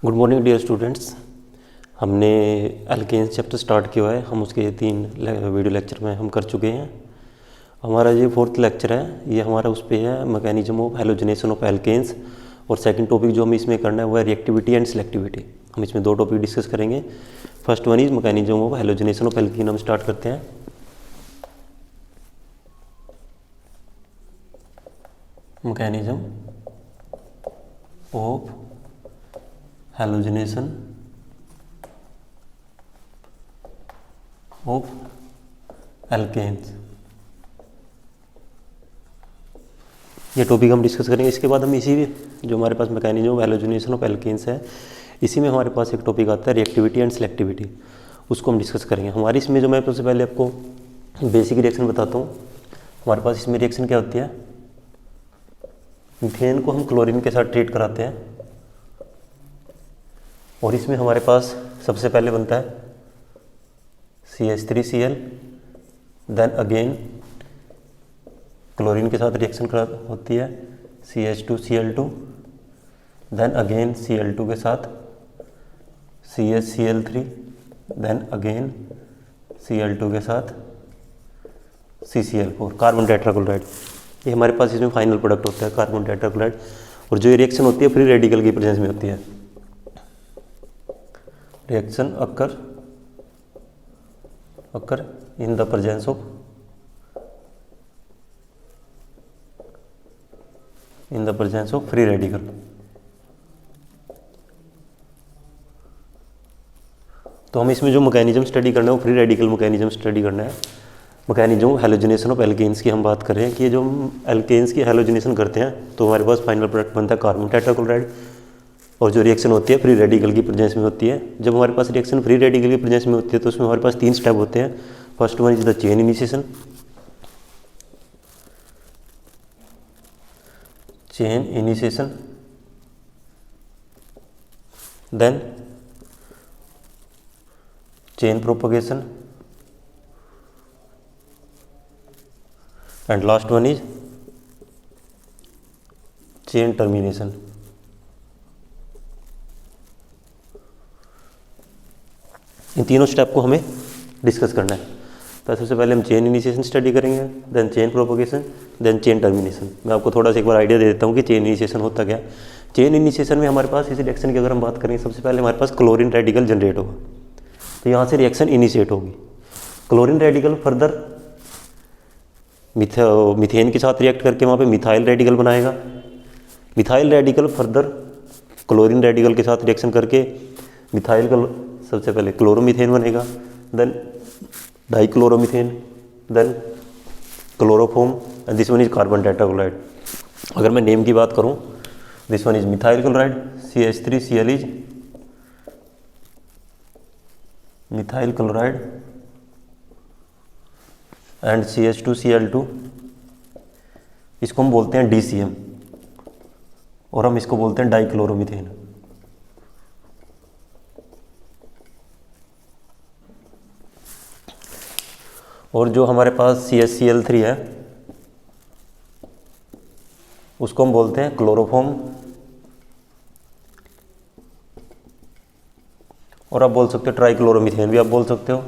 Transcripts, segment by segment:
Good morning dear students. हमने alkenes chapter start किया है। हम उसके 3 वीडियो लेक्चर में हम कर चुके हैं। हमारा ये 4th लेक्चर है। ये हमारा उस पे है mechanism of halogenation of alkenes. और सेकंड टॉपिक जो हमें इसमें करना है वो है रिएक्टिविटी एंड सिलेक्टिविटी। हम इसमें 2 टॉपिक डिस्कस करेंगे। First one is mechanism of halogenation of alkene. हम स्टार्ट करते हैं। Mechanism of halogenation of alkenes, ये टॉपिक हम डिस्कस करेंगे। इसके बाद हम इसी जो हमारे पास mechanism of halogenation of alkenes है, इसी में हमारे पास एक टॉपिक आता है रिएक्टिविटी एंड सिलेक्टिविटी। उसको हम डिस्कस करेंगे। हमारी इसमें जो मैं सबसे पहले आपको बेसिक रिएक्शन बताता हूँ। हमारे पास इसमें रिएक्शन क्या होती है, मीथेन को हम क्लोरीन के साथ ट्रीट कराते हैं और इसमें हमारे पास सबसे पहले बनता है CH3Cl, देन अगेन क्लोरीन के साथ रिएक्शन होती है CH2Cl2, देन अगेन Cl2 के साथ CHCl3, देन अगेन Cl2 के साथ CCl4, कार्बन टेट्राक्लोराइड। ये हमारे पास इसमें फाइनल प्रोडक्ट होता है कार्बन टेट्राक्लोराइड। और जो ये रिएक्शन होती है फ्री रेडिकल की प्रेजेंस में होती है। Reaction occur in the presence of free radical. तो हम इसमें जो मैकेनिज्म स्टडी करना है वो फ्री रेडिकल मैकेनिज्म स्टडी करना है। मैकेनिज्म हैलोजिनेशन ऑफ एल्केन्स की हम बात कर रहे हैं कि ये जो हम एल्केन्स की हैलोजिनेशन करते हैं तो हमारे पास फाइनल प्रोडक्ट बनता है कार्बन टेट्राक्लोराइड। और जो रिएक्शन होती है फ्री रेडिकल की प्रेजेंस में होती है। जब हमारे पास रिएक्शन फ्री रेडिकल की प्रेजेंस में होती है तो उसमें हमारे पास 3 स्टेप होते हैं। First one is the chain initiation, then chain propagation and last one is chain termination. इन तीनों स्टेप को हमें डिस्कस करना है। तो सबसे पहले हम चेन इनिशिएशन स्टडी करेंगे, then chain propagation, then chain termination. मैं आपको थोड़ा सा एक बार आइडिया दे देता हूँ कि चेन इनिशिएशन होता क्या। चेन इनिशिएशन में हमारे पास इस रिएक्शन की अगर हम बात करेंगे, सबसे पहले हमारे पास क्लोरीन रेडिकल जनरेट होगा। तो यहाँ से रिएक्शन इनिशिएट होगी। क्लोरीन रेडिकल फर्दर मीथेन के साथ रिएक्ट करके वहाँ पे मिथाइल रेडिकल बनाएगा। Methyl radical further chlorine radical के साथ रिएक्शन करके मिथाइल का सबसे पहले क्लोरोमीथेन बनेगा, then dichloromethane, then chloroform and this one is carbon tetrachloride. अगर मैं नेम की बात करूँ, this one is methyl chloride, CH3Cl is methyl chloride and CH2Cl2, इसको हम बोलते हैं DCM और हम इसको बोलते हैं डाइक्लोरोमीथेन। और जो हमारे पास CHCl3 है उसको हम बोलते हैं क्लोरोफॉर्म और आप बोल सकते हो ट्राइक्लोरोमीथेन भी आप बोल सकते हो।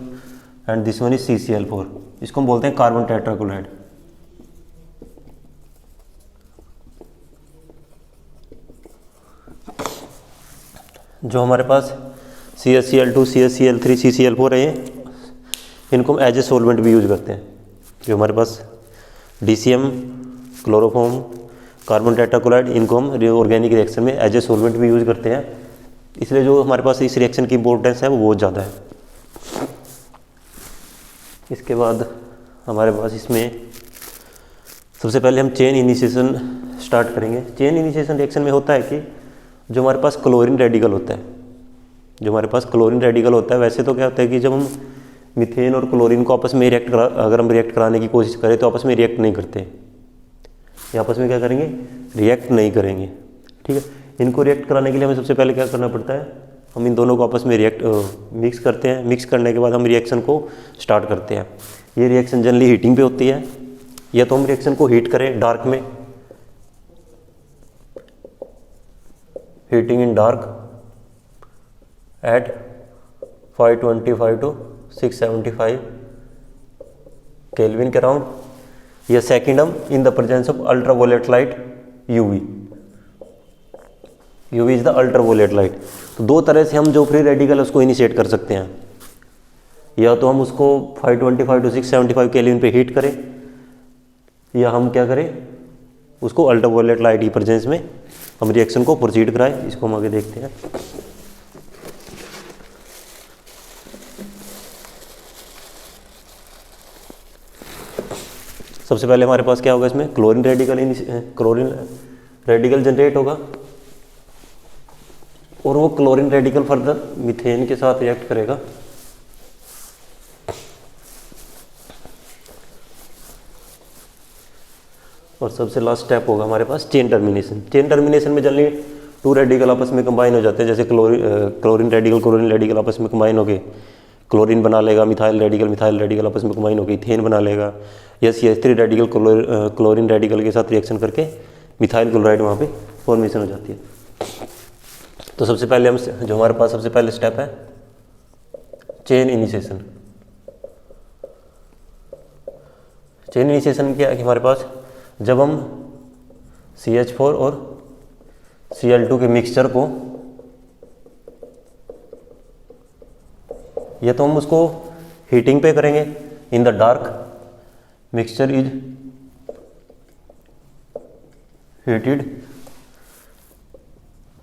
And this one is CCl4, इसको हम बोलते हैं कार्बन टेट्राक्लोराइड। जो हमारे पास CHCl2, CHCl3, CCl4 है, इनको हम एज ए सोलवेंट भी यूज करते हैं। जो हमारे पास DCM, क्लोरोफॉर्म, कार्बन टेट्राक्लोराइड, इनको हम ऑर्गेनिक रिएक्शन में एज ए सोलवेंट भी यूज करते हैं। इसलिए जो हमारे पास इस रिएक्शन की इंपॉर्टेंस है वो बहुत ज़्यादा है। इसके बाद हमारे पास इसमें सबसे पहले हम चेन इनिशिएशन स्टार्ट करेंगे। चेन इनिशिएशन रिएक्शन में होता है कि जो हमारे पास क्लोरीन रेडिकल होता है, वैसे तो क्या होता है कि जब हम मीथेन और क्लोरीन को आपस में अगर हम रिएक्ट कराने की कोशिश करें तो आपस में रिएक्ट नहीं करते। ये आपस में क्या करेंगे, रिएक्ट नहीं करेंगे। ठीक है, इनको रिएक्ट कराने के लिए हमें सबसे पहले क्या करना पड़ता है, हम इन दोनों को आपस में मिक्स करते हैं। मिक्स करने के बाद हम रिएक्शन को स्टार्ट करते हैं। ये रिएक्शन जनरली हीटिंग पे होती है, या तो हम रिएक्शन को हीट करें डार्क में, heating in dark, at 525 to 675 kelvin के अराउंड, या सेकेंड हम in the presence of ultraviolet light UV. UV is the ultraviolet light. तो दो तरह से हम जो फ्री रेडिकल है उसको इनिशिएट कर सकते हैं, या तो हम उसको 525 to 675 केल्विन पे हीट करें, या हम क्या करें उसको अल्ट्रावोलेट लाइट की प्रेजेंस में हम रिएक्शन को प्रोसीड कराएं। इसको हम आगे देखते हैं। सबसे पहले हमारे पास क्या होगा, इसमें क्लोरीन रेडिकल जनरेट होगा, और वो क्लोरीन रेडिकल फर्दर मीथेन के साथ रिएक्ट करेगा। और सबसे लास्ट स्टेप होगा हमारे पास चेन टर्मिनेशन। चेन टर्मिनेशन में जनरली टू रेडिकल आपस में कंबाइन हो जाते हैं, जैसे क्लोरीन रेडिकल आपस में कंबाइन हो गए, क्लोरीन बना लेगा, मिथाइल रेडिकल आपस में कंबाइन हो गई इथेन बना लेगा, या CH3 रेडिकल क्लोरीन रेडिकल के साथ रिएक्शन करके मिथाइल क्लोराइड वहाँ पे फॉर्मेशन हो जाती है। तो सबसे पहले हम जो हमारे पास सबसे पहले स्टेप है चेन इनिशिएशन। चेन इनिशिएशन क्या है कि हमारे पास जब हम CH4 और Cl2 के मिक्सचर को, या तो हम उसको हीटिंग पे करेंगे in the dark, mixture is heated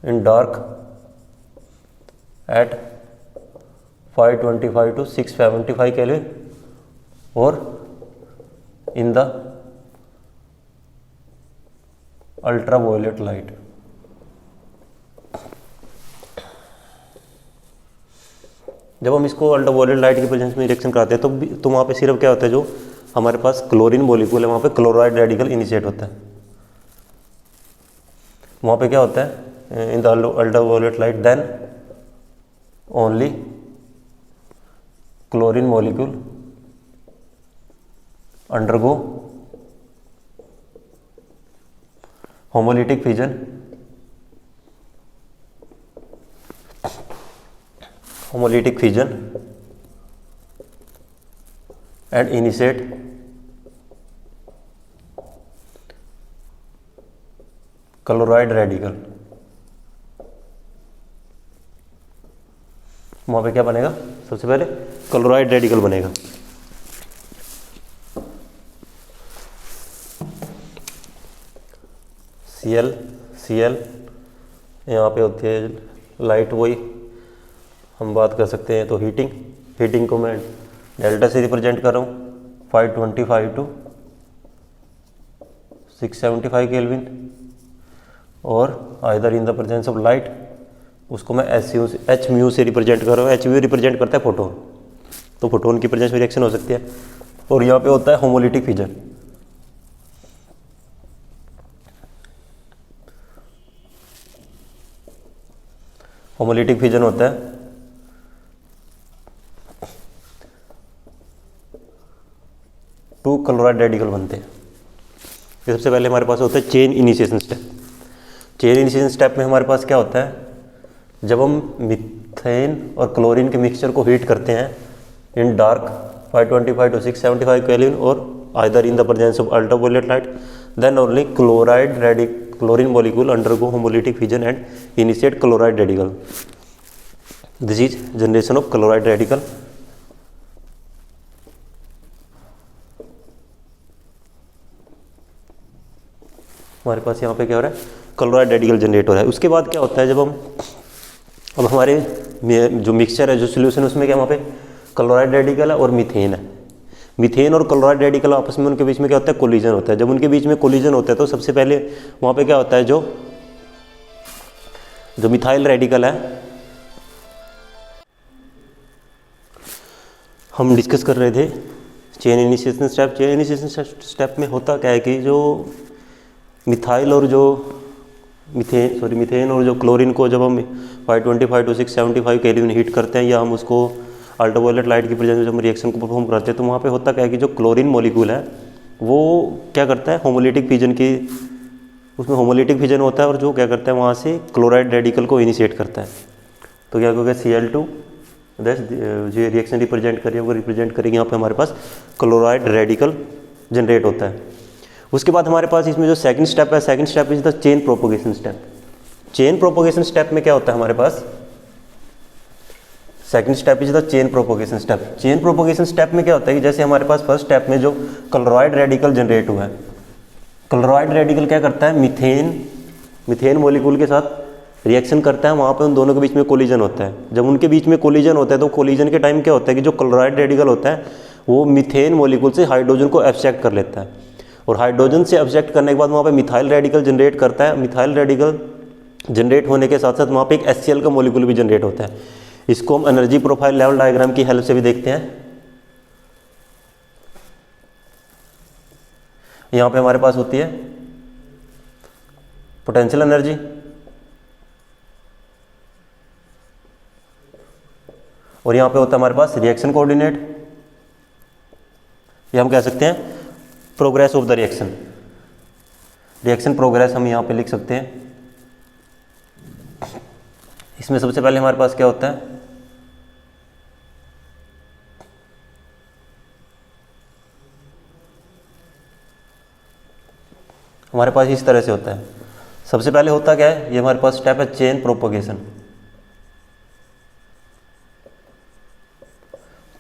in dark at 525 to 675 kelvin, और इन द अल्ट्रावायलेट लाइट। जब हम इसको अल्ट्रावायलेट लाइट की प्रेजेंस में रिएक्शन कराते हैं तो वहाँ पे सिर्फ क्या होता है, जो हमारे पास क्लोरीन मॉलिक्यूल है वहाँ पे क्लोराइड रेडिकल इनिशिएट होता है। वहाँ पे क्या होता है, in the ultraviolet light then only chlorine molecule undergo homolytic fission and initiate chloride radical। वहाँ पे क्या बनेगा, सबसे पहले क्लोराइड रेडिकल बनेगा। Cl यहाँ पे होती है लाइट, वही हम बात कर सकते हैं। तो हीटिंग को मैं डेल्टा से रिप्रेजेंट कर रहा हूँ 525 to 675 केल्विन, और either in the presence of light उसको मैं एच म्यू से रिप्रेजेंट कर रहा हूँ। एच म्यू रिप्रेजेंट करता है फोटोन, तो फोटोन की प्रेजेंस में रिएक्शन हो सकती है। और यहाँ पे होता है होमोलिटिक फिजन। होमोलिटिक फिजन होता है टू क्लोराइड रेडिकल बनते हैं। ये सबसे पहले हमारे पास होता है chain initiation step. Chain initiation step में हमारे पास क्या होता है, जब हम मीथेन और क्लोरीन के मिक्सचर को हीट करते हैं इन डार्क 525 to 675 केल्विन, और either in the presence of ultraviolet light, then only chlorine molecule undergo homolytic fission and initiate chloride radical. This is generation of chloride radical. हमारे पास यहाँ पे क्या हो रहा है, क्लोराइड रेडिकल जनरेट हो रहा है। उसके बाद क्या होता है, जब हम अब हमारे जो मिक्सचर है, जो सोल्यूशन, उसमें क्या वहाँ पे क्लोराइड रेडिकल है और मीथेन है। मीथेन और क्लोराइड रेडिकल आपस में उनके बीच में क्या होता है, कोलिजन होता है। जब उनके बीच में कोलिजन होता है तो सबसे पहले वहाँ पे क्या होता है, जो मिथाइल रेडिकल है, हम डिस्कस कर रहे थे chain initiation step. Chain initiation step में होता क्या है कि जो मिथाइल और जो मीथेन और जो क्लोरीन को जब हम 525 to 675 केल्विन हीट करते हैं, या हम उसको अल्ट्रावायलेट लाइट की प्रेजेंस में जब हम रिएक्शन को परफॉर्म करते हैं, तो वहाँ पे होता क्या है कि जो क्लोरीन मॉलिक्यूल है वो क्या करता है, होमोलिटिक फिजन की, उसमें होमोलिटिक फिजन होता है, और जो क्या करता है वहाँ से क्लोराइड रेडिकल को इनिशिएट करता है। तो क्या होगा Cl2 जो रिएक्शन रिप्रेजेंट करिए वो रिप्रेजेंट करेंगे यहाँ पे हमारे पास क्लोराइड रेडिकल जनरेट होता है। उसके बाद हमारे पास इसमें जो सेकंड स्टेप है, second step is the chain propagation step. Chain propagation step में क्या होता है हमारे पास, second step is the chain propagation step. Chain propagation step में क्या होता है कि जैसे हमारे पास फर्स्ट स्टेप में जो क्लोराइड रेडिकल जनरेट हुआ है, क्लोराइड रेडिकल क्या करता है, मीथेन मॉलिक्यूल के साथ रिएक्शन करता है, वहाँ पे उन दोनों के बीच में कोलिजन होता है। जब उनके बीच में कोलिजन होता है तो कोलिजन के टाइम क्या होता है कि जो क्लोराइड रेडिकल होता है वो मीथेन मॉलिक्यूल से हाइड्रोजन को एब्स्ट्रैक्ट कर लेता है, और हाइड्रोजन से एब्स्ट्रैक्ट करने के बाद वहाँ पे मिथाइल रेडिकल जनरेट करता है। मिथाइल रेडिकल जनरेट होने के साथ साथ वहाँ पे एक HCl का मॉलिक्यूल भी जनरेट होता है। इसको हम एनर्जी प्रोफाइल लेवल डायग्राम की हेल्प से भी देखते हैं। यहाँ पे हमारे पास होती है पोटेंशियल एनर्जी, और यहाँ पे होता है हमारे पास रिएक्शन कोऑर्डिनेट, या हम कह सकते हैं progress of the reaction. Reaction progress हम यहाँ पे लिख सकते हैं। इसमें सबसे पहले हमारे पास क्या होता है, हमारे पास इस तरह से होता है। सबसे पहले होता क्या है, ये हमारे पास स्टेप है चेन प्रोपोगेशन।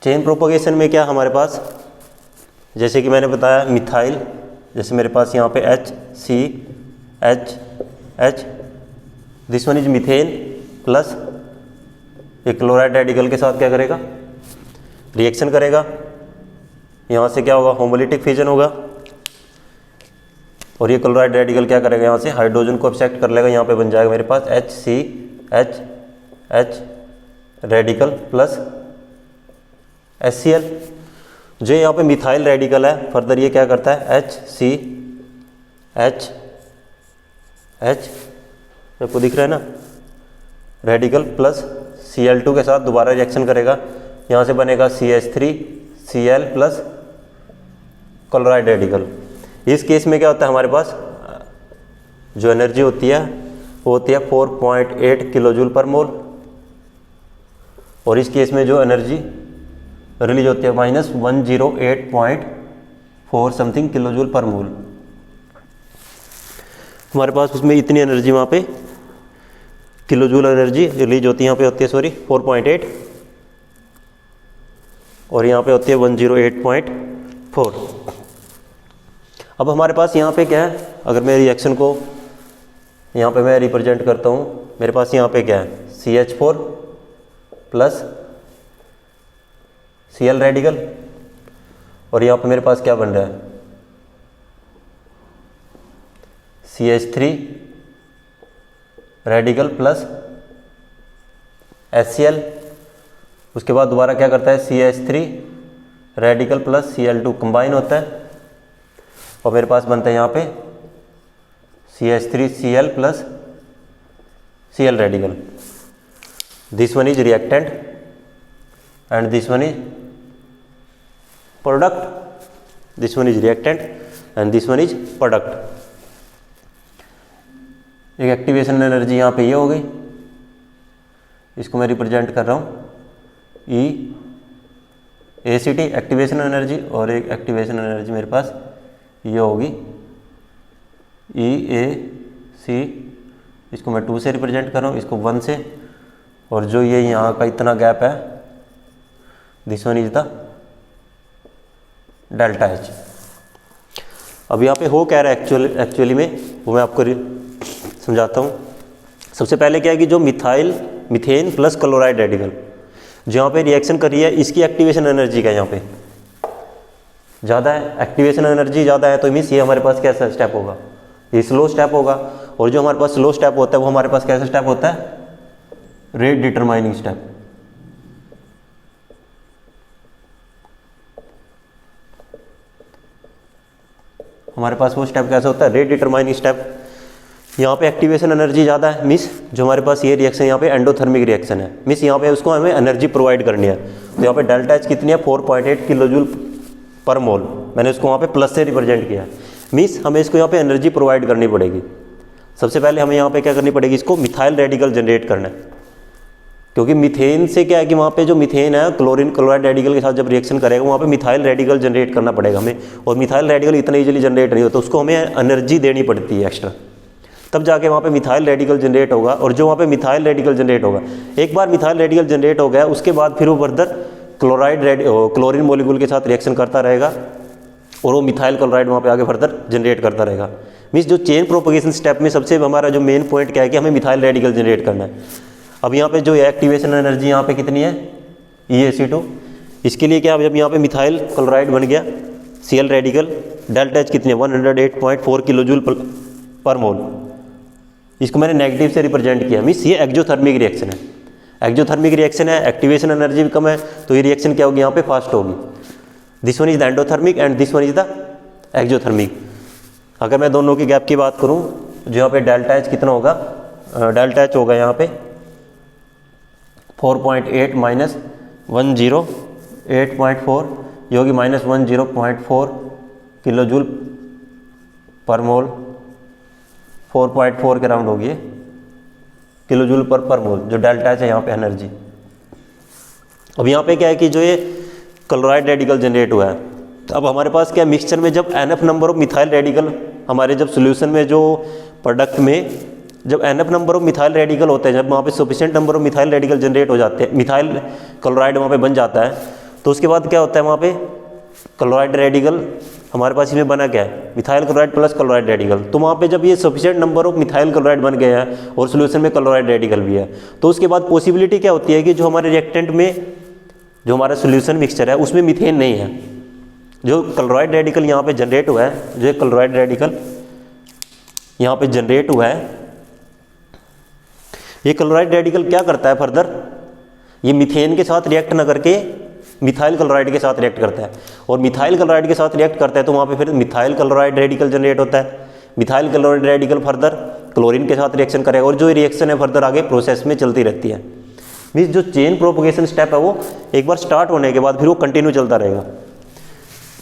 चेन प्रोपोगेशन में क्या हमारे पास, जैसे कि मैंने बताया मिथाइल, जैसे मेरे पास यहाँ पे HCH, this one is methane plus एक क्लोराइड रेडिकल के साथ क्या करेगा, रिएक्शन करेगा। यहाँ से क्या होगा, होमोलिटिक फिजन होगा, और ये क्लोराइड रेडिकल क्या करेगा, यहाँ से हाइड्रोजन को एब्स्ट्रैक्ट कर लेगा। यहाँ पे बन जाएगा मेरे पास HCH रेडिकल प्लस HCl। जो यहाँ पे मिथाइल रेडिकल है, फर्दर ये क्या करता है, HCH आपको दिख रहा है ना, रेडिकल प्लस Cl2 के साथ दोबारा रिएक्शन करेगा। यहाँ से बनेगा CH3Cl प्लस क्लोराइड रेडिकल। इस केस में क्या होता है, हमारे पास जो एनर्जी होती है वो होती है 4.8 किलोजूल पर मोल, और इस केस में जो एनर्जी रिलीज होती है -108.4 समथिंग किलोजूल पर मोल। हमारे पास उसमें इतनी एनर्जी वहाँ पे किलोजूल एनर्जी रिलीज होती है, यहाँ पे होती है 4.8, और यहाँ पे होती है 108.4। अब हमारे पास यहाँ पे क्या है, अगर मैं रिएक्शन को यहाँ पे मैं रिप्रेजेंट करता हूँ, मेरे पास यहाँ पे क्या है, CH4 प्लस Cl रेडिकल, और यहाँ पे मेरे पास क्या बन रहा है, CH3 रेडिकल प्लस HCl। उसके बाद दोबारा क्या करता है, CH3 radical plus Cl2 combine होता है, और मेरे पास बनता है यहाँ पे CH3Cl plus Cl radical. This one is reactant and this one is product. This one is reactant and this one is product. एक एक्टिवेशन एनर्जी यहाँ पे ये हो गई, इसको मैं रिप्रेजेंट कर रहा हूँ EACT एक्टिवेशन एनर्जी, और एक एक्टिवेशन एनर्जी मेरे पास ये होगी EAC, इसको मैं 2 से रिप्रेजेंट कर रहा हूँ, इसको 1 से, और जो ये यहाँ का इतना गैप है this one is the delta H। अब यहाँ पे हो क्या रहा है एक्चुअली में, वो मैं आपको समझाता हूँ। सबसे पहले क्या है कि जो मीथेन प्लस क्लोराइड रेडिकल जो यहाँ पे रिएक्शन कर रही है, इसकी एक्टिवेशन एनर्जी का यहाँ पे ज़्यादा है, एक्टिवेशन एनर्जी ज़्यादा है, तो मीन्स ये हमारे पास कैसा स्टेप होगा, ये स्लो स्टेप होगा। और जो हमारे पास स्लो स्टेप होता है वो हमारे पास कैसा स्टेप होता है, रेट डिटरमाइनिंग स्टेप। हमारे पास वो स्टेप कैसा होता है, रेट डिटरमाइनिंग स्टेप। यहाँ पे एक्टिवेशन एनर्जी ज़्यादा है, मिस जो हमारे पास ये रिएक्शन यहाँ पे एंडोथर्मिक रिएक्शन है, मिस यहाँ पे उसको हमें एनर्जी प्रोवाइड करनी है। तो यहाँ पे डेल्टा H कितनी है, 4.8 किलोजूल पर मोल। मैंने उसको वहाँ पे प्लस से रिप्रेजेंट किया है, मीन्स हमें इसको यहाँ पे एनर्जी प्रोवाइड करनी पड़ेगी। सबसे पहले हमें यहाँ पे क्या करनी पड़ेगी, इसको मिथाइल रेडिकल जनरेट करना है। क्योंकि मीथेन से क्या है कि वहाँ पे जो मीथेन है क्लोरीन क्लोराइड रेडिकल के साथ जब रिएक्शन करेगा वहाँ पे मिथाइल रेडिकल जनरेट करना पड़ेगा हमें, और मिथाइल रेडिकल इतना इजीली जनरेट नहीं होता, उसको हमें एनर्जी देनी पड़ती है एक्स्ट्रा, तब जाके वहाँ पे मिथाइल रेडिकल जनरेट होगा। और जो वहाँ पे मिथाइल रेडिकल जनरेट होगा, एक बार मिथाइल रेडिकल जनरेट हो गया उसके बाद फिर वो फर्दर क्लोरीन मॉलिक्यूल के साथ रिएक्शन करता रहेगा और वो मिथाइल क्लोराइड वहाँ पे आगे फर्दर जनरेट करता रहेगा। मीन्स जो चेन प्रोपगेशन स्टेप में सबसे हमारा जो मेन पॉइंट क्या है कि हमें मिथाइल रेडिकल जनरेट करना है। अब यहाँ पे जो एक्टिवेशन एनर्जी यहाँ पे कितनी है, EaC2, इसके लिए क्या जब यहाँ पे मिथाइल क्लोराइड बन गया Cl रेडिकल, डेल्टा H कितनी है 108.4 किलोजूल पर मोल, इसको मैंने नेगेटिव से रिप्रेजेंट किया। मीन्स ये एक्जोथर्मिक रिएक्शन है, एक्जोथर्मिक रिएक्शन है, एक्टिवेशन एनर्जी भी कम है, तो ये रिएक्शन क्या होगी यहाँ पे फास्ट होगी। This one is the endothermic and this one is the exothermic. अगर मैं दोनों की गैप की बात करूँ, जो यहाँ पे डेल्टा H कितना होगा, डेल्टा H होगा यहाँ पे 4.8 माइनस 108.4 जो कि माइनस 10.4 किलोजूल पर मोल, 4.4 के राउंड होगी किलोजूल पर मोल, जो डेल्टा H है यहाँ पे एनर्जी। अब यहाँ पे क्या है कि जो ये क्लोराइड रेडिकल जनरेट हुआ है, तो अब हमारे पास क्या मिक्सचर में जब NF number of methyl radical हमारे जब सोल्यूशन में जो प्रोडक्ट में जब NF number of methyl radical होते हैं, जब वहाँ पे sufficient number of methyl radical generate हो जाते हैं, मिथाइल क्लोराइड वहाँ पे बन जाता है, तो उसके बाद क्या होता है वहाँ पे क्लोराइड रेडिकल हमारे पास इसमें बना क्या है, methyl chloride plus chloride radical. तो वहाँ पे जब ये sufficient number of methyl chloride बन गए हैं और सोल्यूशन में क्लोराइड रेडिकल भी है, तो उसके बाद पॉसिबिलिटी क्या होती है कि जो हमारे रिएक्टेंट में जो हमारा सोल्यूशन मिक्सचर है उसमें मिथेन नहीं है, जो क्लोराइड रेडिकल यहाँ पे जनरेट हुआ है, जो क्लोराइड रेडिकल यहाँ पे जनरेट हुआ है, ये क्लोराइड रेडिकल क्या करता है फर्दर, ये मीथेन के साथ रिएक्ट ना करके मिथाइल क्लोराइड के साथ रिएक्ट करता है, और मिथाइल क्लोराइड के साथ रिएक्ट करता है तो वहाँ पे फिर मिथाइल क्लोराइड रेडिकल जनरेट होता है। Methyl chloride radical further chlorine के साथ रिएक्शन करेगा, और जो रिएक्शन है फर्दर आगे प्रोसेस में चलती रहती है। मीन्स जो चेन प्रोपगेशन स्टेप है वो एक बार स्टार्ट होने के बाद फिर वो कंटिन्यू चलता रहेगा।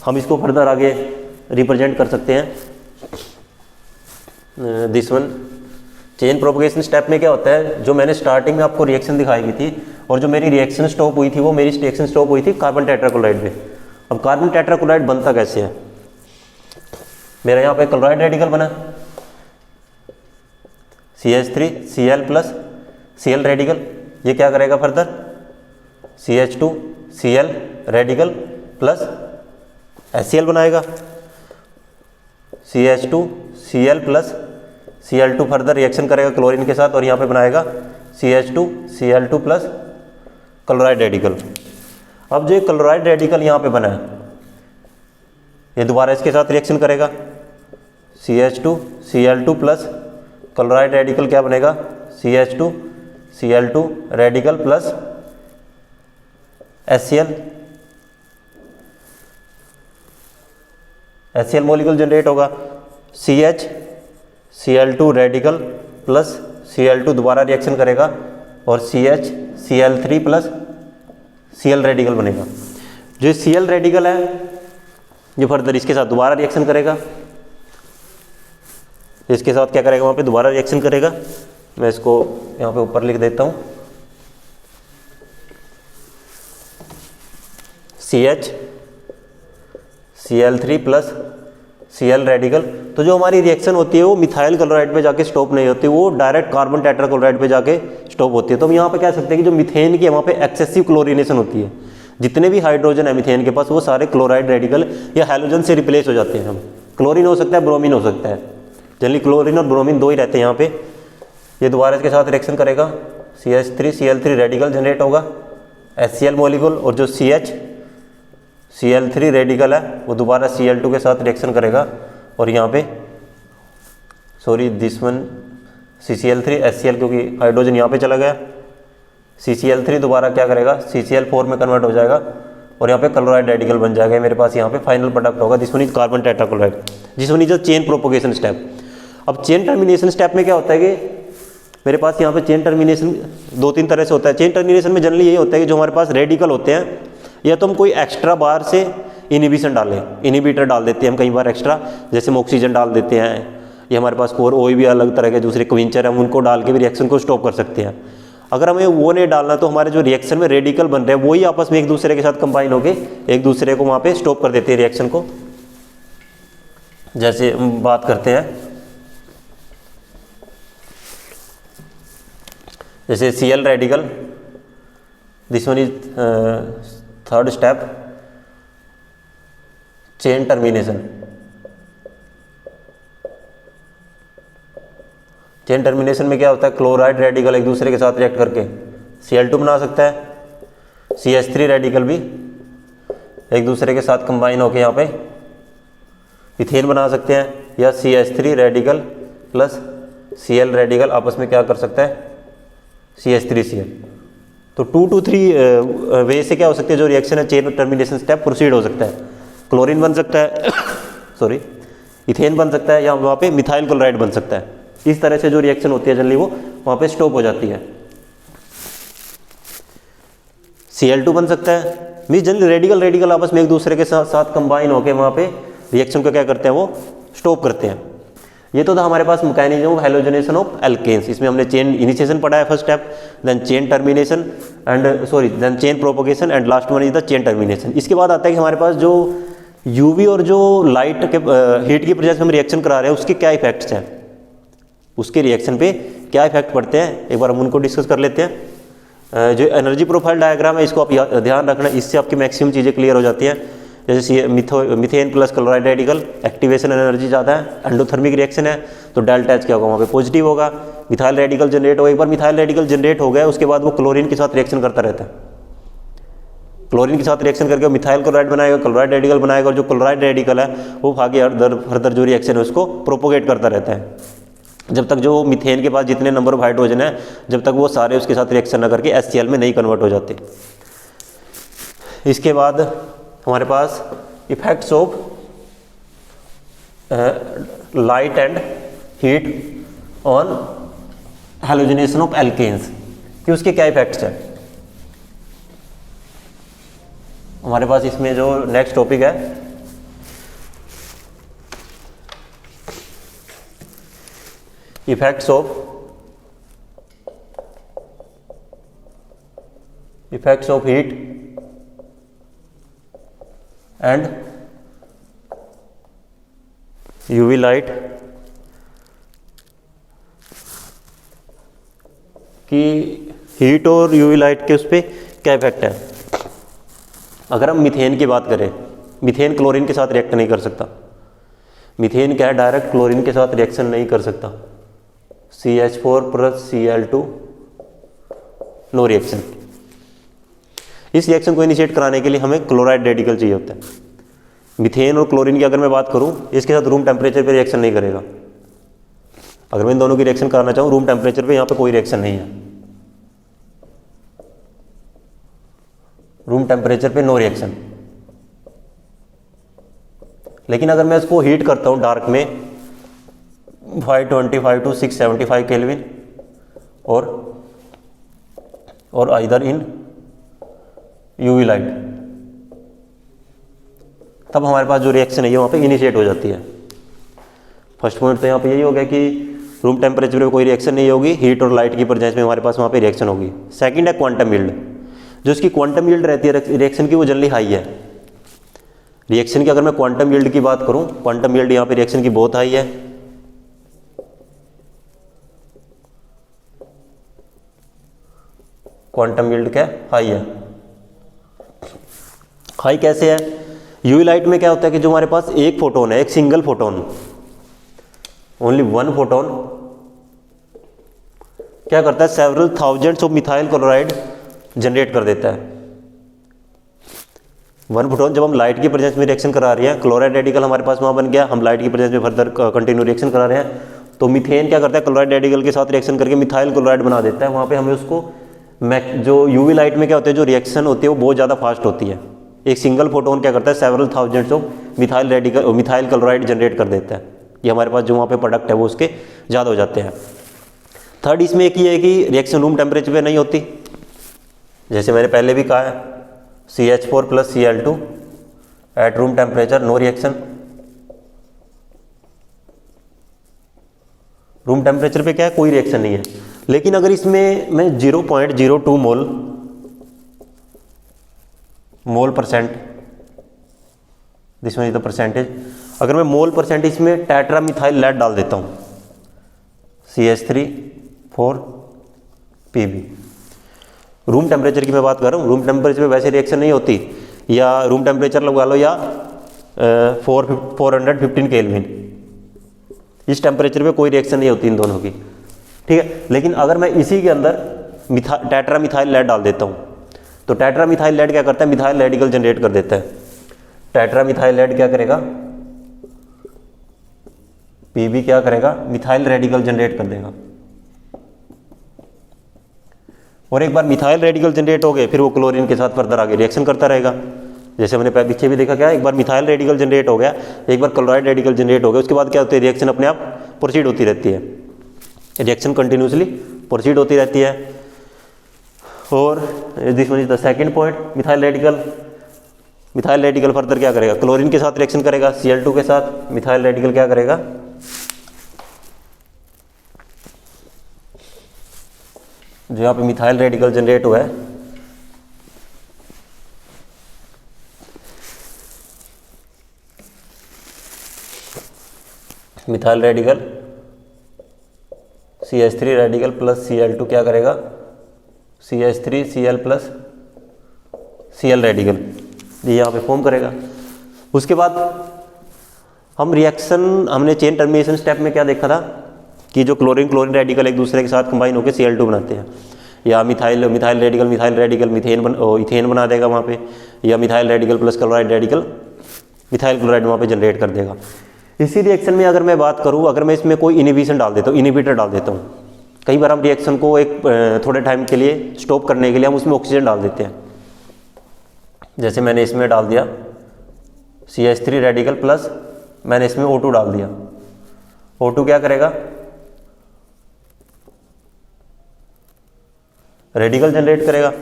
हम इसको फर्दर आगे रिप्रेजेंट कर सकते हैं। This one chain propagation step में क्या होता है, जो मैंने स्टार्टिंग में आपको रिएक्शन दिखाई गई थी और जो मेरी रिएक्शन स्टॉप हुई थी, वो मेरी रिएक्शन स्टॉप हुई थी कार्बन टेट्राक्लोराइड में। अब कार्बन टेट्राक्लोराइड बनता कैसे है, मेरा यहाँ पे क्लोराइड रेडिकल बना CH3 Cl plus Cl radical, ये क्या करेगा further CH2 Cl radical plus HCl बनाएगा, CH2 Cl plus Cl2 further reaction करेगा क्लोरीन के साथ और यहाँ पे बनाएगा CH2 Cl2 plus chloride radical. अब जो क्लोराइड रेडिकल यहाँ पे बना है, ये दोबारा इसके साथ रिएक्शन करेगा, CH2 Cl2 plus chloride radical क्या बनेगा, CH2 Cl2 radical plus HCl molecule generate होगा, CH Cl2 radical plus Cl2 दोबारा रिएक्शन करेगा और CH Cl3 plus Cl radical बनेगा। जो Cl रेडिकल है जो फर्दर इसके साथ दोबारा रिएक्शन करेगा, इसके साथ क्या करेगा, वहाँ पे दोबारा रिएक्शन करेगा। मैं इसको यहाँ पे ऊपर लिख देता हूँ, CH Cl3 plus Cl radical. तो जो हमारी रिएक्शन होती है वो मिथाइल क्लोराइड पे जाके स्टॉप नहीं होती, वो डायरेक्ट कार्बन टेट्राक्लोराइड पे जाके स्टॉप होती है। तो हम यहाँ पे कह सकते हैं कि जो मीथेन की है वहाँ पे एक्सेसिव क्लोरीनेशन होती है, जितने भी हाइड्रोजन है मीथेन के पास वो सारे क्लोराइड रेडिकल या हैलोजन से रिप्लेस हो जाते हैं। हम क्लोरीन हो सकता है, ब्रोमीन हो सकता है, जनरली क्लोरीन और ब्रोमीन दो ही रहते हैं यहाँ पे। ये दोबारा इसके साथ रिएक्शन करेगा, CH3 Cl3 रेडिकल जनरेट होगा, HCl मॉलिक्यूल, और जो CH Cl3 रेडिकल है वो दोबारा Cl2 के साथ रिएक्शन करेगा और यहाँ पे sorry this one CCl3 HCl, क्योंकि हाइड्रोजन यहाँ पे चला गया, CCl3 दोबारा क्या करेगा CCl4 में कन्वर्ट हो जाएगा और यहाँ पे क्लोराइड रेडिकल बन जाएगा। मेरे पास यहाँ पे फाइनल प्रोडक्ट होगा, this one is carbon tetrachloride, this one is a chain propagation step. अब चेन टर्मिनेशन स्टेप में क्या होता है कि मेरे पास यहाँ पे चेन टर्मिनेशन दो तीन तरह से होता है। चेन टर्मिनेशन में जनरली यही होता है कि जो हमारे पास रेडिकल होते हैं, या तो हम कोई एक्स्ट्रा बार से इनिबिशन डालें, इनिबिटर डाल देते हैं हम कई बार एक्स्ट्रा, जैसे हम ऑक्सीजन डाल देते हैं, या हमारे पास और भी अलग तरह के दूसरे क्विंचर हैं, उनको डाल के भी रिएक्शन को स्टॉप कर सकते हैं। अगर हमें वो नहीं डालना तो हमारे जो रिएक्शन में रेडिकल बन रहे हैं वही आपस में एक दूसरे के साथ कंबाइन होके एक दूसरे को वहाँ पे स्टॉप कर देते हैं रिएक्शन को। जैसे हम बात करते हैं, जैसे Cl radical, this one is third step, chain termination. Chain termination में क्या होता है, क्लोराइड रेडिकल एक दूसरे के साथ रिएक्ट करके Cl2 बना सकता है, CH3 रेडिकल भी एक दूसरे के साथ कंबाइन होके यहाँ पे इथेन बना सकते हैं, या CH3 radical plus Cl radical आपस में क्या कर सकता है, CH3Cl। तो 2 to 3 वे से क्या हो सकते हैं, जो रिएक्शन है चेन टर्मिनेशन स्टेप प्रोसीड हो सकता है। क्लोरीन बन सकता है सॉरी इथेन बन सकता है, या वहाँ पे मिथाइल क्लोराइड बन सकता है। इस तरह से जो रिएक्शन होती है जनरली वो वहाँ पे स्टॉप हो जाती है। Cl2 बन सकता है, मीन जनरली रेडिकल आपस में एक दूसरे के साथ कंबाइन होकर वहाँ पे रिएक्शन को क्या करते हैं, वो स्टॉप करते हैं। ये तो था हमारे पास mechanism of halogenation of alkenes. इसमें हमने चेन इनिशिएशन पढ़ा है first step, then chain termination then chain propagation and last one is the chain termination. इसके बाद आता है कि हमारे पास जो यूवी और जो लाइट के हीट की प्रेजेंस में हम रिएक्शन करा रहे हैं उसके क्या इफेक्ट्स हैं, उसके रिएक्शन पे क्या इफेक्ट पड़ते हैं, एक बार हम उनको डिस्कस कर लेते हैं। जो एनर्जी प्रोफाइल डायग्राम है इसको आप ध्यान रखना, इससे आपकी मैक्सिमम चीज़ें क्लियर हो जाती हैं। जैसे methane plus chloride radical, activation energy ज़्यादा है, एंडोथर्मिक रिएक्शन है तो डेल्टा एच क्या होगा, वहाँ पे पॉजिटिव होगा। मिथाइल रेडिकल जनरेट होगा, एक बार मिथाइल रेडिकल जनरेट हो गया उसके बाद वो क्लोरीन के साथ रिएक्शन करता रहता है, क्लोरीन के साथ रिएक्शन करके मिथाइल क्लोराइड बनाएगा, क्लोराइड रेडिकल बनाएगा, और जो क्लोराइड रेडिकल है वो आगे फर्दर जो रिएक्शन है उसको प्रोपोगेट करता रहता है, जब तक जो मिथेन के पास जितने नंबर ऑफ हाइड्रोजन है जब तक वो सारे उसके साथ रिएक्शन न करके HCl में नहीं कन्वर्ट हो जाते। इसके बाद हमारे पास effects of light and heat on halogenation of alkenes, कि उसके क्या इफेक्ट्स हैं। हमारे पास इसमें जो नेक्स्ट टॉपिक है effects of heat and UV light की हीट और यूवी लाइट के उस पर क्या इफेक्ट है। अगर हम मीथेन की बात करें, मीथेन क्लोरीन के साथ रिएक्ट नहीं कर सकता। मीथेन क्या है, डायरेक्ट क्लोरीन के साथ रिएक्शन नहीं कर सकता। CH4 plus Cl2 no reaction. इस रिएक्शन को इनिशिएट कराने के लिए हमें क्लोराइड रेडिकल चाहिए होता है। मीथेन और क्लोरीन की अगर मैं बात करूं, इसके साथ रूम टेम्परेचर पे रिएक्शन नहीं करेगा। अगर मैं इन दोनों की रिएक्शन कराना चाहूँ रूम टेम्परेचर पे, यहाँ पे कोई रिएक्शन नहीं है, रूम टेम्परेचर पे नो रिएक्शन। लेकिन अगर मैं इसको हीट करता हूँ डार्क में 525 टू 675 केल्विन और आइदर इन यूवी लाइट, तब हमारे पास जो रिएक्शन है ये वहाँ पे इनिशिएट हो जाती है। फर्स्ट पॉइंट तो यहाँ पे यही हो गया कि रूम टेम्परेचर पे कोई रिएक्शन नहीं होगी, हीट और लाइट की प्रेजेंस में हमारे पास वहाँ पे रिएक्शन होगी। सेकंड है क्वांटम यील्ड। जो इसकी क्वांटम यील्ड रहती है रिएक्शन की वो जनरली हाई है। रिएक्शन की अगर मैं क्वांटम यील्ड की बात करूँ, क्वांटम यील्ड यहाँ पे रिएक्शन की बहुत हाई है। क्वांटम यील्ड क्या हाई है। हाई कैसे है, यूवी लाइट में क्या होता है कि जो हमारे पास एक फोटोन है, एक single photon, only one photon क्या करता है, several thousands of methyl chloride generate कर देता है। वन फोटोन जब हम लाइट की प्रेजेंस में रिएक्शन करा रहे हैं, क्लोराइड रेडिकल हमारे पास वहाँ बन गया, हम लाइट की प्रेजेंस में फर्दर कंटिन्यू रिएक्शन करा रहे हैं, तो मीथेन क्या करता है, क्लोराइड रेडिकल के साथ रिएक्शन करके मिथाइल क्लोराइड बना देता है। वहाँ पे हमें उसको जो यूवी लाइट में क्या होता है, जो रिएक्शन होती है वो बहुत ज़्यादा फास्ट होती है। एक सिंगल फोटोन क्या करता है, several thousands of methyl chloride generate कर देता है। ये हमारे पास जो वहाँ पे प्रोडक्ट है वो उसके ज़्यादा हो जाते हैं। थर्ड इसमें एक ही है कि रिएक्शन रूम टेम्परेचर पे नहीं होती, जैसे मैंने पहले भी कहा है CH4 plus Cl2 at room temperature no reaction. Room temperature पे क्या है, कोई रिएक्शन नहीं है। लेकिन अगर इसमें मैं 0.02 mole percent, this one is the percentage, अगर मैं मोल परसेंटेज इसमें टेट्रामिथाइल लेड डाल देता हूँ CH3 4 Pb, रूम टेम्परेचर की मैं बात कर रहा हूँ, रूम टेम्परेचर में वैसे रिएक्शन नहीं होती, या रूम टेम्परेचर लगा लो या 415 केल्विन, इस टेम्परेचर पे कोई रिएक्शन नहीं होती इन दोनों की, ठीक है। लेकिन अगर मैं इसी के अंदर टेट्रामिथाइल लेड डाल देता हूँ तो टेट्रामिथाइल लेड क्या करता है, मिथाइल रेडिकल जनरेट कर देता है। टेट्रामिथाइल लेड क्या करेगा, Pb क्या करेगा, मिथाइल रेडिकल जनरेट कर देगा, और एक बार मिथाइल रेडिकल जनरेट हो गए फिर वो क्लोरीन के साथ फर्दर आगे रिएक्शन करता रहेगा। जैसे हमने पीछे भी देखा, क्या एक बार मिथाइल रेडिकल जनरेट हो गया, एक बार क्लोराइड रेडिकल जनरेट हो गया, उसके बाद क्या होती है, रिएक्शन अपने आप प्रोसीड होती रहती है, रिएक्शन कंटिन्यूसली प्रोसीड होती रहती है। और this one is the second point, methyl radical further क्या करेगा, क्लोरीन के साथ रिएक्शन करेगा, Cl2 के साथ मिथाइल रेडिकल क्या करेगा, जो यहाँ पे मिथाइल रेडिकल जनरेट हुआ है, methyl radical CH3 radical plus Cl2 क्या करेगा, CH3 Cl plus Cl radical, ये यहाँ पे फॉर्म करेगा। उसके बाद हम रिएक्शन, हमने चेन टर्मिनेशन स्टेप में क्या देखा था कि जो क्लोरीन रेडिकल एक दूसरे के साथ कंबाइन होकर Cl2 बनाते हैं, या मिथाइल रेडिकल इथेन बना देगा वहाँ पे, या methyl radical plus chloride radical methyl chloride वहाँ पे जनरेट कर देगा। इसी रिएक्शन में अगर मैं बात करूँ, अगर मैं इसमें कोई इनिबिशन डाल देता हूँ, इनिबिटर डाल देता हूँ, कई बार हम रिएक्शन को एक थोड़े टाइम के लिए स्टॉप करने के लिए हम उसमें ऑक्सीजन डाल देते हैं। जैसे मैंने इसमें डाल दिया CH3 रेडिकल प्लस मैंने इसमें O2 डाल दिया, O2 क्या करेगा, रेडिकल जनरेट करेगा,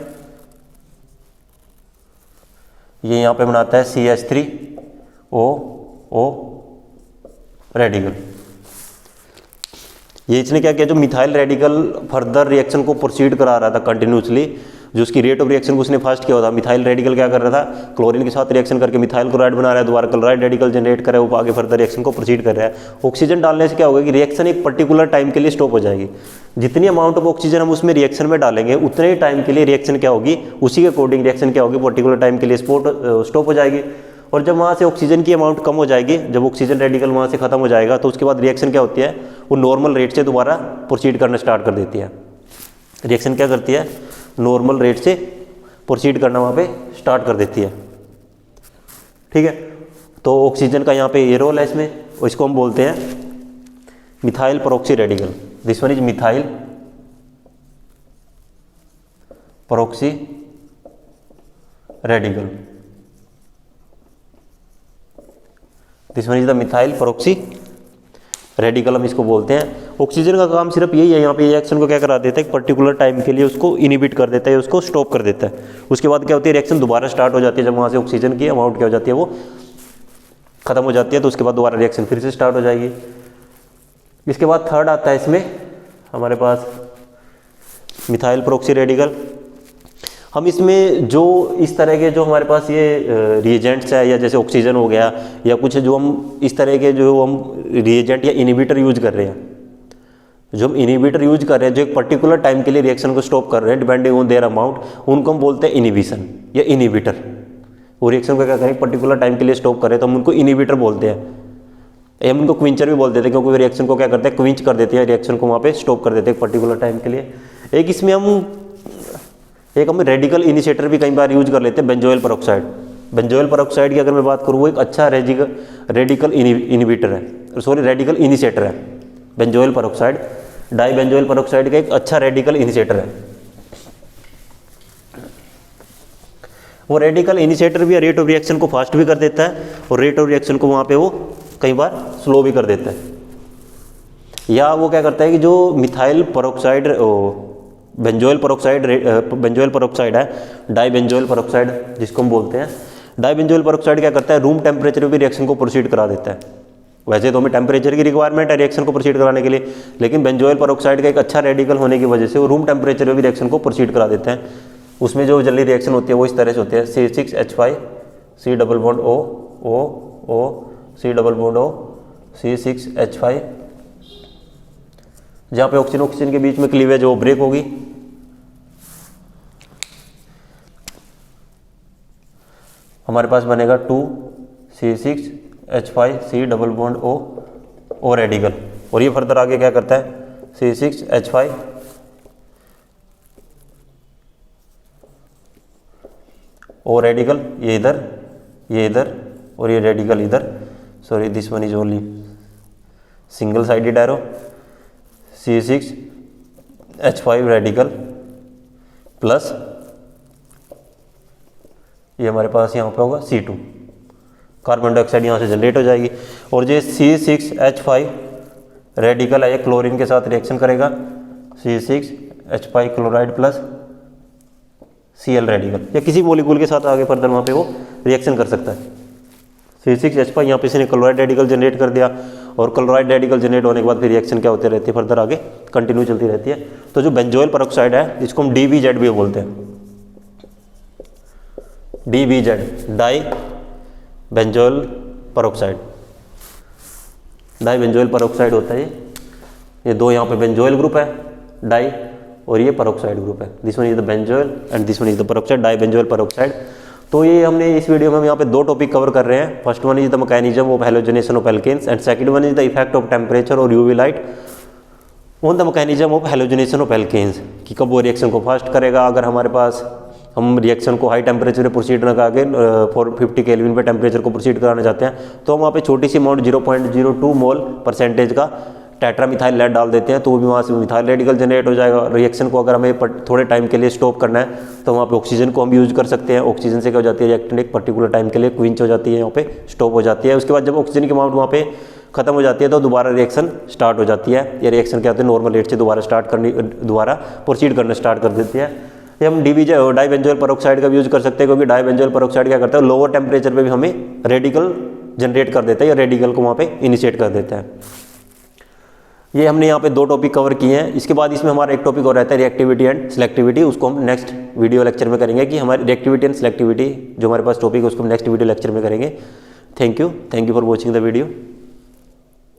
ये यहाँ पे बनाता है CH3O रेडिकल। ये इसने क्या किया, जो मिथाइल रेडिकल फर्दर रिएक्शन को प्रोसीड करा रहा था कंटिन्यूसली, जो उसकी रेट ऑफ रिएक्शन को उसने फास्ट किया होता, मिथाइल रेडिकल क्या कर रहा था, क्लोरीन के साथ रिएक्शन करके मिथाइल क्लोराइड बना रहा है, दोबारा क्लोराइड रेडिकल जनरेट कर रहा है, वो आगे फर्दर रिएक्शन को प्रोसीड कर रहा है। ऑक्सीजन डालने से क्या होगा कि रिएक्शन एक पर्टिकुलर टाइम के लिए स्टॉप हो जाएगी, जितनी अमाउंट ऑफ ऑक्सीजन हम उसमें रिएक्शन में डालेंगे उतने ही टाइम के लिए रिएक्शन क्या होगी, उसी के अकॉर्डिंग रिएक्शन क्या होगी, पर्टिकुलर टाइम के लिए स्टॉप हो जाएगी। और जब वहाँ से ऑक्सीजन की अमाउंट कम हो जाएगी, जब ऑक्सीजन रेडिकल वहाँ से खत्म हो जाएगा, तो उसके बाद रिएक्शन क्या होती है, वो नॉर्मल रेट से दोबारा प्रोसीड करना स्टार्ट कर देती है। रिएक्शन क्या करती है, नॉर्मल रेट से प्रोसीड करना वहाँ पे स्टार्ट कर देती है, ठीक है। तो ऑक्सीजन का यहाँ पे ये रोल है इसमें, और इसको हम बोलते हैं methyl परऑक्सी radical. This one is methyl परऑक्सी radical, this one is the methyl परऑक्सी radical हम इसको बोलते हैं। ऑक्सीजन का काम सिर्फ यही है, यहाँ पे रिएक्शन को क्या करा देता है, एक पर्टिकुलर टाइम के लिए उसको इनिबिट कर देता है, उसको स्टॉप कर देता है। उसके बाद क्या होती है, रिएक्शन दोबारा स्टार्ट हो जाती है, जब वहाँ से ऑक्सीजन की अमाउंट क्या हो जाती है, वो खत्म हो जाती है, तो उसके बाद दोबारा रिएक्शन फिर से स्टार्ट हो जाएगी। इसके बाद थर्ड आता है इसमें हमारे पास मिथाइल परऑक्सी रेडिकल। हम इसमें जो इस तरह के जो हमारे पास ये रिएजेंट्स है, या जैसे ऑक्सीजन हो गया, या कुछ जो हम इस तरह के जो हम रिएजेंट या इनिबिटर यूज कर रहे हैं, जो हम इनिबिटर यूज कर रहे हैं, जो एक पर्टिकुलर टाइम के लिए रिएक्शन को स्टॉप कर रहे हैं डिपेंडिंग ऑन देयर अमाउंट, उनको हम बोलते हैं इनिबिशन या इनिबिटर। वो रिएक्शन को क्या करें, पर्टिकुलर टाइम के लिए स्टॉप कर रहे हैं, तो हम उनको इनिबिटर बोलते हैं। हम उनको क्विंचर भी बोल देते हैं, क्योंकि रिएक्शन को क्या करते हैं, क्विंच कर देते हैं, रिएक्शन को वहाँ पे स्टॉप कर देते हैं पर्टिकुलर टाइम के लिए। एक हम रेडिकल इनिशिएटर भी कई बार यूज कर लेते हैं, बेंजोइल परऑक्साइड। बेंजोइल परऑक्साइड की अगर मैं बात करूँ, वो एक अच्छा रेडिकल इनिबिटर है, सॉरी रेडिकल इनिशिएटर है। Benzoyl peroxide di benzoyl peroxide का एक अच्छा रेडिकल इनिशिएटर है। वो रेडिकल इनिशिएटर भी रेट ऑफ रिएक्शन को फास्ट भी कर देता है, और रेट ऑफ रिएक्शन को वहाँ पे वो कई बार स्लो भी कर देता है। या वो क्या करता है कि जो मिथाइल परऑक्साइड बेंजोइल परऑक्साइड है, डाई बेंजोइल परऑक्साइड जिसको हम बोलते हैं, डाई बेंजोइल परऑक्साइड क्या करता है, रूम टेम्परेचर पे भी रिएक्शन को प्रोसीड करा देता है। वैसे तो हमें टेम्परेचर की रिक्वायरमेंट है रिएक्शन को प्रोसीड कराने के लिए, लेकिन बेंजोइल पेरोक्साइड का एक अच्छा रेडिकल होने की वजह से वो रूम टेम्परेचर में भी रिएक्शन को प्रोसीड करा देते हैं। उसमें जो जल्दी रिएक्शन होती है वो इस तरह से होती है, C6H5 C double bond O O O C double bond O C6H5, जहाँ पे ऑक्सीजन ऑक्सीजन के बीच में क्लीवेज वो ब्रेक होगी, हमारे पास बनेगा 2C6H5 C double bond O radical. और ये फर्दर आगे क्या करता है, C6H5 O रेडिकल, ये इधर और ये रेडिकल इधर, sorry this one is only single sided arrow, C6H5 radical plus ये हमारे पास यहाँ पे होगा C2, कार्बन डाइऑक्साइड यहाँ से जनरेट हो जाएगी। और ये C6H5 रेडिकल है, ये क्लोरीन के साथ रिएक्शन करेगा, C6H5 chloride plus Cl radical, या किसी मॉलिक्यूल के साथ आगे फर्दर वहाँ पे वो रिएक्शन कर सकता है। C6H5 यहाँ पे इसने क्लोराइड रेडिकल जनरेट कर दिया, और क्लोराइड रेडिकल जनरेट होने के बाद फिर रिएक्शन क्या होती रहती है, फर्दर आगे कंटिन्यू चलती रहती है। तो जो बेंजोइल पेरोक्साइड है इसको हम DBZ भी बोलते हैं, DBZ di benzoyl peroxide, di benzoyl peroxide होता है ये दो यहाँ पे बेंजोइल ग्रुप है डाई, और ये पेरोक्साइड ग्रुप है, this one is the benzoyl and this one is the peroxide, di benzoyl peroxide. तो ये हमने इस वीडियो में हम यहाँ पे दो टॉपिक कवर कर रहे हैं। First one is the mechanism of halogenation of alkenes and second one is the effect of temperature और UV light on the mechanism of halogenation of alkenes, कि कब वो रिएक्शन को फास्ट करेगा। अगर हमारे पास हम रिएक्शन को हाई टेम्परेचर पे प्रोसीड न करके 450 केल्विन पे टेम्परेचर को प्रोसीड कराना चाहते हैं, तो हम वहाँ पे छोटी सी अमाउंट 0.02 मोल परसेंटेज का टेट्रामिथाइल लेड डाल देते हैं, तो वो भी वहाँ से मिथाइल रेडिकल जनरेट हो जाएगा। रिएक्शन को अगर हमें थोड़े टाइम के लिए स्टॉप करना है तो वहाँ पे ऑक्सीजन को हम यूज कर सकते हैं। ऑक्सीजन से क्या हो जाती है, रिएक्टेंट एक पर्टिकुलर टाइम के लिए क्विंच हो जाती है, यहाँ पे स्टॉप हो जाती है। उसके बाद जब ऑक्सीजन की अमाउंट वहाँ पे खत्म हो जाती है तो दोबारा रिएक्शन स्टार्ट हो जाती है। ये रिएक्शन क्या होती है, नॉर्मल रेट से दोबारा प्रोसीड करना स्टार्ट कर देती है। ये हम डाई बेंजोइल पेरोक्साइड का यूज कर सकते हैं, क्योंकि डाई बेंजोइल पेरोक्साइड क्या करता है, लोअर टेम्परेचर पे भी हमें रेडिकल जनरेट कर देता है, या रेडिकल को वहाँ पे इनिशिएट कर देता है। ये हमने यहाँ पे दो टॉपिक कवर किए हैं। इसके बाद इसमें हमारा एक टॉपिक और रहता है रिएक्टिविटी एंड सिलेक्टिविटी, उसको हम नेक्स्ट वीडियो लेक्चर में करेंगे, कि हमारी रिएक्टिविटी एंड सिलेक्टिविटी जो हमारे पास टॉपिक है उसको हम नेक्स्ट वीडियो लेक्चर में करेंगे। Thank you for watching the video.